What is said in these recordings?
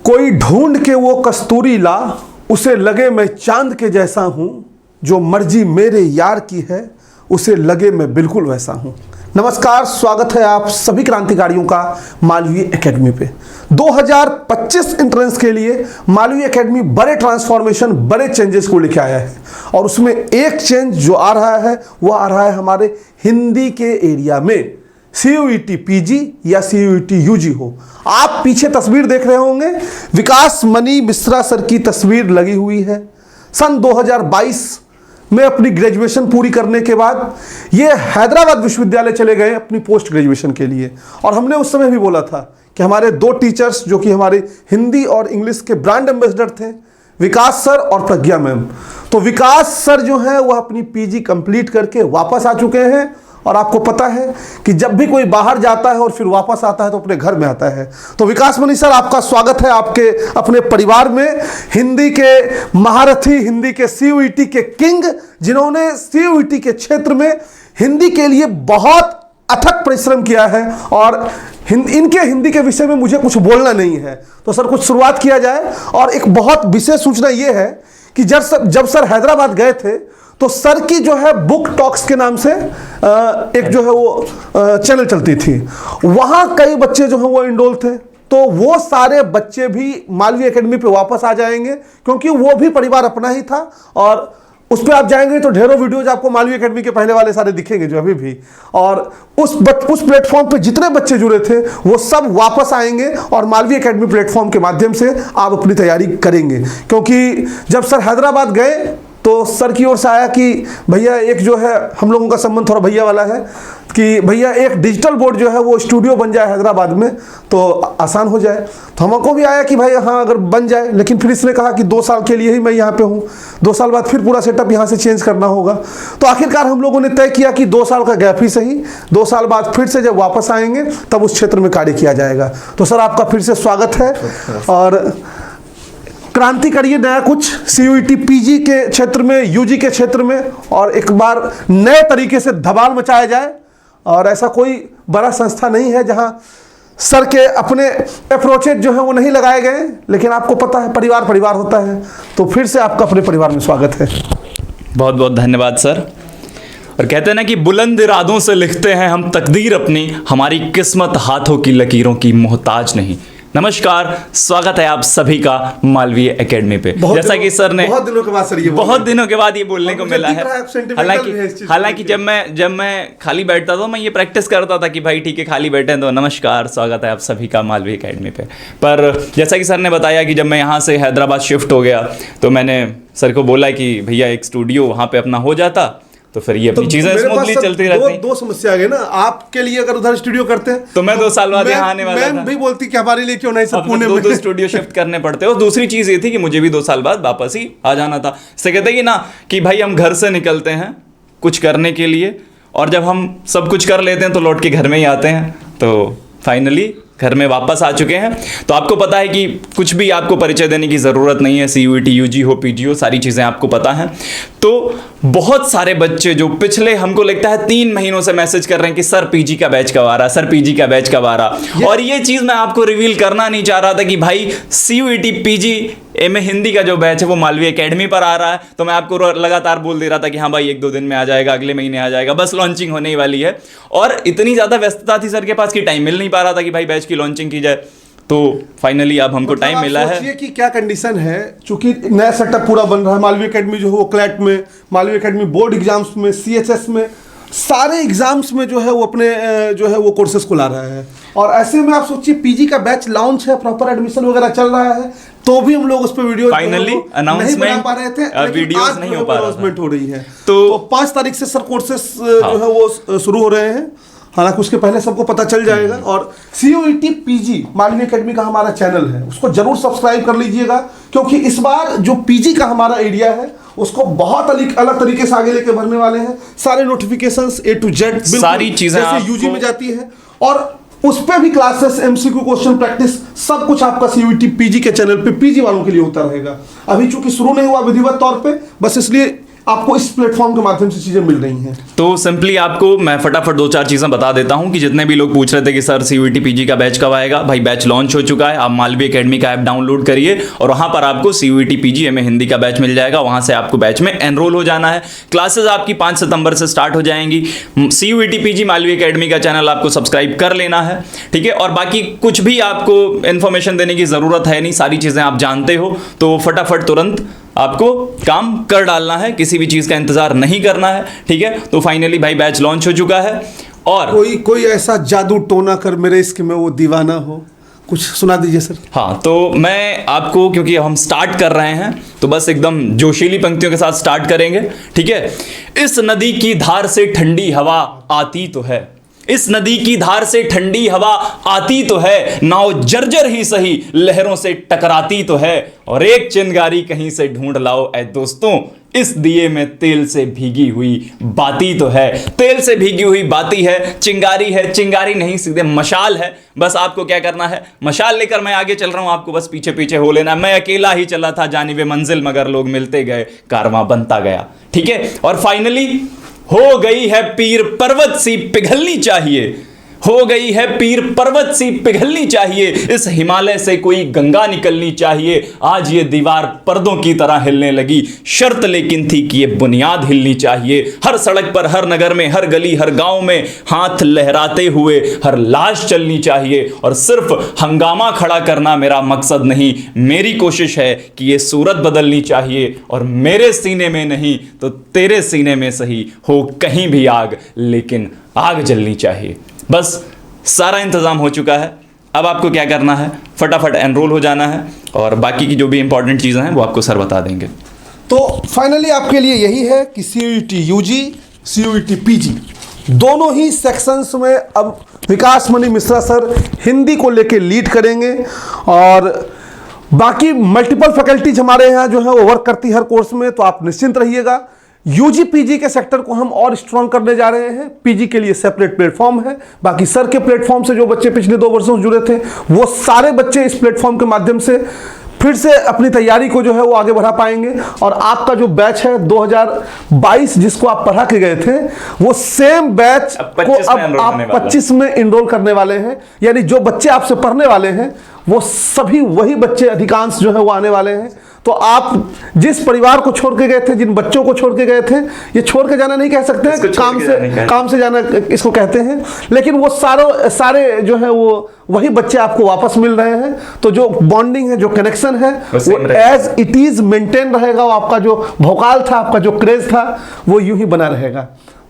कोई ढूंढ के वो कस्तूरी ला, उसे लगे मैं चांद के जैसा हूं, जो मर्जी मेरे यार की है उसे लगे मैं बिल्कुल वैसा हूं। नमस्कार, स्वागत है आप सभी क्रांतिकारियों का मालवीय एकेडमी पे। 2025 एंट्रेंस के लिए मालवीय एकेडमी बड़े ट्रांसफॉर्मेशन, बड़े चेंजेस को लेकर आया है और उसमें एक चेंज जो आ रहा है वो आ रहा है हमारे हिंदी के एरिया में। CUET PG या CUET UG हो, आप पीछे तस्वीर देख रहे होंगे, विकास मणि मिश्रा सर की तस्वीर लगी हुई है। सन 2022 में अपनी ग्रेजुएशन पूरी करने के बाद ये हैदराबाद विश्वविद्यालय चले गए अपनी पोस्ट ग्रेजुएशन के लिए। और हमने उस समय भी बोला था कि हमारे दो टीचर्स जो कि हमारे हिंदी और इंग्लिश के ब्रांड एम्बेसडर थे, विकास सर और प्रज्ञा मैम। तो विकास सर जो है वह अपनी PG कंप्लीट करके वापस आ चुके हैं। और आपको पता है कि जब भी कोई बाहर जाता है और फिर वापस आता है तो अपने घर में आता है। तो विकास मणि सर, आपका स्वागत है आपके अपने परिवार में। हिंदी के महारथी, हिंदी के CUET के किंग, जिन्होंने CUET के क्षेत्र में हिंदी के लिए बहुत अथक परिश्रम किया है। और इनके हिंदी के विषय में मुझे कुछ बोलना नहीं है, तो सर कुछ शुरुआत किया जाए। और एक बहुत विशेष सूचना यह है कि जब सर हैदराबाद गए थे तो सर की जो है बुक टॉक्स के नाम से एक जो है वो चैनल चलती थी, वहां कई बच्चे जो है वो इनरोल थे। तो वो सारे बच्चे भी मालवीय एकेडमी पे वापस आ जाएंगे, क्योंकि वो भी परिवार अपना ही था। और उस पर आप जाएंगे तो ढेरों वीडियोज आपको मालवीय एकेडमी के पहले वाले सारे दिखेंगे जो अभी भी। और उस प्लेटफॉर्म पे जितने बच्चे जुड़े थे वो सब वापस आएंगे और मालवीय एकेडमी प्लेटफॉर्म के माध्यम से आप अपनी तैयारी करेंगे। क्योंकि जब सर हैदराबाद गए तो सर की ओर से आया कि भैया एक जो है, हम लोगों का संबंध थोड़ा भैया वाला है, कि भैया एक डिजिटल बोर्ड जो है वो स्टूडियो बन जाए हैदराबाद में तो आसान हो जाए। तो हमको भी आया कि भाई हाँ अगर बन जाए, लेकिन फिर इसने कहा कि 2 साल के लिए ही मैं यहाँ पे हूँ, 2 साल बाद फिर पूरा सेटअप यहाँ से चेंज करना होगा। तो आखिरकार हम लोगों ने तय किया कि 2 साल का गैप ही सही, 2 साल बाद फिर से जब वापस आएंगे तब उस क्षेत्र में कार्य किया जाएगा। तो सर आपका फिर से स्वागत है और क्रांति करिए नया कुछ CUET PG के क्षेत्र में, UG के क्षेत्र में, और एक बार नए तरीके से धमाल मचाया जाए। और ऐसा कोई बड़ा संस्था नहीं है जहां सर के अपने अप्रोचेज जो है वो नहीं लगाए गए, लेकिन आपको पता है परिवार परिवार होता है। तो फिर से आपका अपने परिवार में स्वागत है। बहुत बहुत धन्यवाद सर। और कहते हैं ना कि बुलंद इरादों से लिखते हैं हम तकदीर अपनी, हमारी किस्मत हाथों की लकीरों की मोहताज नहीं। नमस्कार, स्वागत है आप सभी का मालवीय एकेडमी पे। जैसा कि सर ने बहुत दिनों के बाद सर बहुत दिनों के बाद ये बोलने को मिला है। हालांकि जब मैं खाली बैठता था मैं ये प्रैक्टिस करता था कि भाई ठीक है खाली बैठे तो नमस्कार, स्वागत है आप सभी का मालवीय एकेडमी पे। पर जैसा कि सर ने बताया कि जब मैं यहाँ से हैदराबाद शिफ्ट हो गया तो मैंने सर को बोला कि भैया एक स्टूडियो वहाँ पे अपना हो जाता तो फिर ये अपनी चीजें स्मूथली चलती रहती। दो समस्या आ गई ना आपके लिए, अगर उधर स्टूडियो करते हैं तो मैं 2 साल बाद यहाँ आने वाला था। मैं भी बोलती कि हमारे लिए क्यों नहीं सब पुणे में 2 स्टूडियो शिफ्ट करने पड़ते। और दूसरी चीज ये थी कि मुझे भी 2 साल बाद वापस ही आ जाना था। इससे कहते कि ना कि भाई हम घर से निकलते हैं कुछ करने के लिए, और जब हम सब कुछ कर लेते हैं तो लौट के घर में ही आते हैं। तो फाइनली घर में वापस आ चुके हैं। तो आपको पता है कि कुछ भी आपको परिचय देने की ज़रूरत नहीं है, CUET UG हो PG हो, सारी चीज़ें आपको पता हैं। तो बहुत सारे बच्चे जो पिछले हमको लगता है 3 महीनों से मैसेज कर रहे हैं कि सर PG का बैच कब आ रहा, सर PG का बैच कब आ रहा। और ये चीज़ मैं आपको रिवील करना नहीं चाह रहा था कि भाई CUET PG में हिंदी का जो बैच है वो मालवीय एकेडमी पर आ रहा है। तो मैं आपको लगातार बोल दे रहा था कि हाँ भाई 1-2 दिन में आ जाएगा, अगले महीने आ जाएगा, बस लॉन्चिंग होने ही वाली है। और इतनी ज़्यादा व्यस्तता थी सर के पास कि टाइम मिल नहीं पा रहा था कि भाई बैच की लॉन्चिंग की जाए। तो फाइनली अब हमको टाइम मिला है। सोचिए कि क्या कंडीशन है, चूंकि नया सेटअप पूरा बन रहा है। मालवीय एकेडमी जो है वो क्लैट में, मालवीय एकेडमी बोर्ड एग्जाम्स में, CHS में, सारे एग्जाम्स में जो है वो अपने जो है वो कोर्सेज को ला रहा है। और ऐसे में आप सोचिए PG का बैच लॉन्च है, प्रॉपर एडमिशन वगैरह चल रहा है, तो भी हम लोग उस पर वीडियो फाइनली नहीं बना पा रहे थे, वीडियोस नहीं हो पा रहा था। हो रही है। तो 5 तारीख से सर कोर्सेस जो है वो शुरू हो रहे हैं। हालांकि उसके पहले सबको पता चल जाएगा। और CUET PG मालवीय एकेडमी का हमारा चैनल है, उसको जरूर सब्सक्राइब कर लीजिएगा, क्योंकि इस बार जो PG का हमारा एरिया है उसको बहुत अलग तरीके से आगे लेके बढ़ने वाले हैं। सारे नोटिफिकेशंस A to Z सारी चीजें जैसे UG में जाती है, और उस पर भी क्लासेस, MCQ क्वेश्चन प्रैक्टिस, सब कुछ आपका CUET PG के चैनल पे PG वालों के लिए होता रहेगा। अभी चूंकि शुरू नहीं हुआ विधिवत तौर पे, बस इसलिए आपको इस प्लेटफॉर्म के माध्यम से चीजें मिल रही हैं? तो सिंपली आपको मैं फटाफट 2-4 चीज़ें बता देता हूं कि जितने भी लोग पूछ रहे थे कि सर CUET PG का बैच कब आएगा, भाई बैच लॉन्च हो चुका है। आप मालवी एकेडमी का ऐप डाउनलोड करिए और वहां पर आपको CUET PG MA हिंदी का बैच मिल जाएगा। वहां से आपको बैच में एनरोल हो जाना है। क्लासेस आपकी 5 सितंबर से स्टार्ट हो जाएंगी। CUET PG मालवी एकेडमी का चैनल आपको सब्सक्राइब कर लेना है, ठीक है। और बाकी कुछ भी आपको इन्फॉर्मेशन देने की ज़रूरत है नहीं, सारी चीज़ें आप जानते हो, तो फटाफट तुरंत आपको काम कर डालना है, किसी भी चीज़ का इंतजार नहीं करना है, ठीक है। तो फाइनली भाई बैच लॉन्च हो चुका है। और कोई ऐसा जादू टोना कर मेरे इश्क में वो दीवाना हो, कुछ सुना दीजिए सर। हाँ, तो मैं आपको, क्योंकि हम स्टार्ट कर रहे हैं तो बस एकदम जोशीली पंक्तियों के साथ स्टार्ट करेंगे, ठीक है। इस नदी की धार से ठंडी हवा आती तो है, इस नदी की धार से ठंडी हवा आती तो है, नाव जर्जर ही सही लहरों से टकराती तो है, और एक चिंगारी कहीं से ढूंढ लाओ ऐ दोस्तों, इस दिए में तेल से भीगी हुई बाती तो है। तेल से भीगी हुई बाती है, चिंगारी है, चिंगारी नहीं सीधे मशाल है। बस आपको क्या करना है, मशाल लेकर मैं आगे चल रहा हूं, आपको बस पीछे पीछे हो लेना। मैं अकेला ही चला था जानिबे मंजिल, मगर लोग मिलते गए, कारवां बनता गया, ठीक है। और फाइनली हो गई है पीर पर्वत सी पिघलनी चाहिए, हो गई है पीर पर्वत सी पिघलनी चाहिए, इस हिमालय से कोई गंगा निकलनी चाहिए। आज ये दीवार पर्दों की तरह हिलने लगी, शर्त लेकिन थी कि ये बुनियाद हिलनी चाहिए। हर सड़क पर, हर नगर में, हर गली, हर गांव में हाथ लहराते हुए हर लाश चलनी चाहिए। और सिर्फ हंगामा खड़ा करना मेरा मकसद नहीं, मेरी कोशिश है कि ये सूरत बदलनी चाहिए। और मेरे सीने में नहीं तो तेरे सीने में सही हो कहीं भी आग, लेकिन आग जलनी चाहिए। बस सारा इंतज़ाम हो चुका है। अब आपको क्या करना है, फटाफट एनरोल हो जाना है, और बाकी की जो भी इंपॉर्टेंट चीज़ें हैं वो आपको सर बता देंगे। तो फाइनली आपके लिए यही है कि CUET UG, CUET PG दोनों ही सेक्शंस में अब विकास मणि मिश्रा सर हिंदी को लेके लीड करेंगे, और बाकी मल्टीपल फैकल्टीज हमारे यहाँ जो है वो वर्क करती है हर कोर्स में। तो आप निश्चिंत रहिएगा। UG PG के सेक्टर को हम और स्ट्रॉन्ग करने जा रहे हैं। PG के लिए सेपरेट प्लेटफॉर्म है। बाकी सर के प्लेटफॉर्म से जो बच्चे पिछले 2 वर्षों से जुड़े थे, वो सारे बच्चे इस प्लेटफॉर्म के माध्यम से फिर से अपनी तैयारी को जो है वो आगे बढ़ा पाएंगे। और आपका जो बैच है 2022 जिसको आप पढ़ा के गए थे, वो सेम बैच को अब आप 25 में इनरोल करने वाले हैं। यानी जो बच्चे आपसे पढ़ने वाले हैं वो सभी वही बच्चे अधिकांश जो है वो आने वाले हैं। तो आप जिस परिवार को छोड़ के गए थे, जिन बच्चों को छोड़ के गए थे, ये छोड़ के जाना नहीं कह सकते हैं, काम से जाना इसको कहते हैं, लेकिन वो सारे जो है वो वही बच्चे आपको वापस मिल रहे हैं। तो जो बॉन्डिंग है, जो कनेक्शन है, वो एज इट इज मेंटेन रहेगा। वो आपका जो भोकाल था, आपका जो क्रेज था, वो यूं ही बना रहेगा।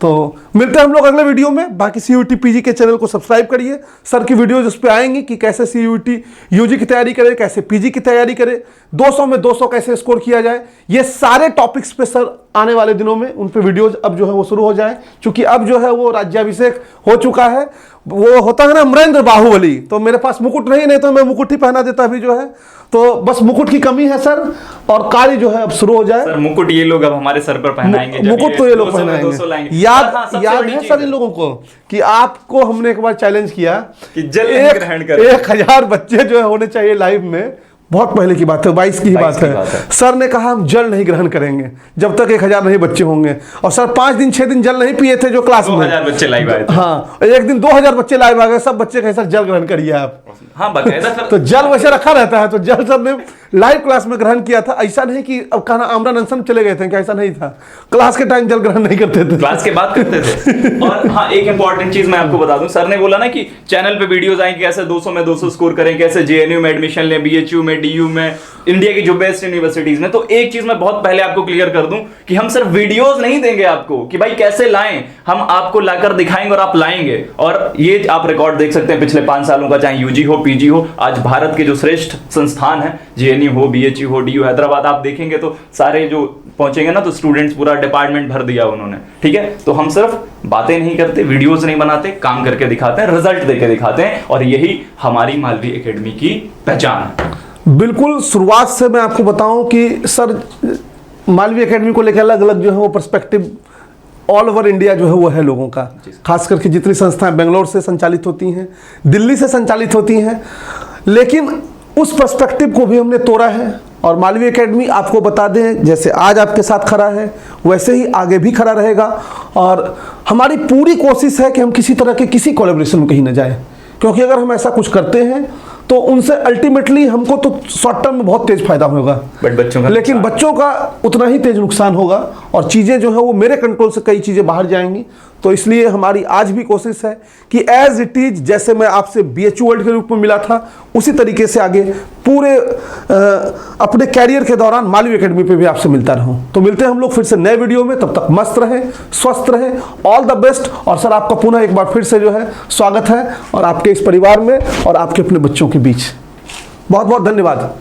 तो मिलते हैं हम लोग अगले वीडियो में। बाकी CUET PG के चैनल को सब्सक्राइब करिए। सर की वीडियोज उस पर आएंगी कि कैसे CUET UG की तैयारी करें, कैसे PG की तैयारी करें, 200 में 200 कैसे स्कोर किया जाए। ये सारे टॉपिक्स पे सर आने वाले दिनों में उन पे वीडियोज अब जो है वो शुरू हो जाए, क्योंकि अब जो है वो राज्याभिषेक हो चुका है। वो होता है ना अमरेंद्र बाहुबली, तो मेरे पास मुकुट नहीं तो मैं मुकुट ही पहना देता अभी जो है। तो बस मुकुट की कमी है सर, और कार्य जो है अब शुरू हो जाए। सर मुकुट ये लोग अब हमारे सर पर पहनाएंगे, मुकुट तो ये लोग पहनाएंगे। याद है सर इन लोगों को कि आपको हमने एक बार चैलेंज किया कि जल ग्रहण करें, 1000 बच्चे जो है होने चाहिए लाइव में। बहुत पहले की बात है, 22 की ही बात है। सर ने कहा हम जल नहीं ग्रहण करेंगे जब तक 1000 नहीं बच्चे होंगे। और सर 5 दिन 6 दिन जल नहीं पिए थे जो क्लास में। 2000 बच्चे लाइव आए थे। हाँ, एक दिन 2000 बच्चे लाइव आ गए। सब बच्चे कहे सर जल ग्रहण करिए आप। हाँ, बाकायदा सर। तो जल वैसे रखा रहता है, तो जल सर ने लाइव क्लास में ग्रहण किया था। ऐसा नहीं कि अब कहना आमरण अनशन चले गए थे, कि ऐसा नहीं था। क्लास के टाइम जल ग्रहण नहीं करते थे, क्लास के बाद करते थे। और हाँ, एक इंपॉर्टेंट चीज मैं आपको बता दूं, सर ने बोला ना कि चैनल पे वीडियोस आएंगे कैसे 200 में 200 स्कोर करें, कैसे JNU में एडमिशन लें, BHU में, DU में, इंडिया की जो बेस्ट यूनिवर्सिटीज में। तो एक चीज मैं बहुत पहले आपको क्लियर कर दूं कि हम सिर्फ वीडियोस नहीं देंगे आपको कि भाई कैसे लाएं, हम आपको लाकर दिखाएंगे और आप लाएंगे। और ये आप रिकॉर्ड देख सकते हैं पिछले 5 सालों का, चाहे UG हो, PG हो। आज भारत के जो श्रेष्ठ संस्थान है, JNU हो, BHU हो, DU हैदराबाद, आप देखेंगे तो सारे जो पहुंचेंगे ना, तो स्टूडेंट्स पूरा डिपार्टमेंट भर दिया उन्होंने, ठीक है। तो हम सिर्फ बातें नहीं करते, वीडियोस नहीं बनाते, काम करके दिखाते हैं, रिजल्ट देके दिखाते हैं, और यही हमारी मालवी एकेडमी की पहचान है। बिल्कुल। शुरुआत से मैं आपको बताऊं कि सर मालवी एकेडमी को लेकर अलग अलग जो है वो पर्सपेक्टिव ऑल ओवर इंडिया जो है वो है लोगों का। खास करके जितनी संस्थाएं बेंगलोर से संचालित होती हैं, दिल्ली से संचालित होती हैं, लेकिन उस पर्सपेक्टिव को भी हमने तोड़ा है। और मालवी एकेडमी आपको बता दें, जैसे आज आपके साथ खड़ा है, वैसे ही आगे भी खड़ा रहेगा। और हमारी पूरी कोशिश है कि हम किसी तरह के किसी कोलैबोरेशन में कहीं ना जाए, क्योंकि अगर हम ऐसा कुछ करते हैं तो उनसे अल्टीमेटली हमको तो शॉर्ट टर्म में बहुत तेज फायदा होगा, बट बच्चों का लेकिन बच्चों का उतना ही तेज नुकसान होगा और चीज़ें जो है वो मेरे कंट्रोल से कई चीज़ें बाहर जाएंगी। तो इसलिए हमारी आज भी कोशिश है कि एज इट इज, जैसे मैं आपसे BHU वर्ल्ड के रूप में मिला था, उसी तरीके से आगे पूरे अपने कैरियर के दौरान मालवी एकेडमी पे भी आपसे मिलता रहूं। तो मिलते हैं हम लोग फिर से नए वीडियो में, तब तक मस्त रहें, स्वस्थ रहें, ऑल द बेस्ट। और सर आपका पुनः एक बार फिर से जो है स्वागत है और आपके इस परिवार में और आपके अपने बच्चों के बीच बहुत बहुत धन्यवाद।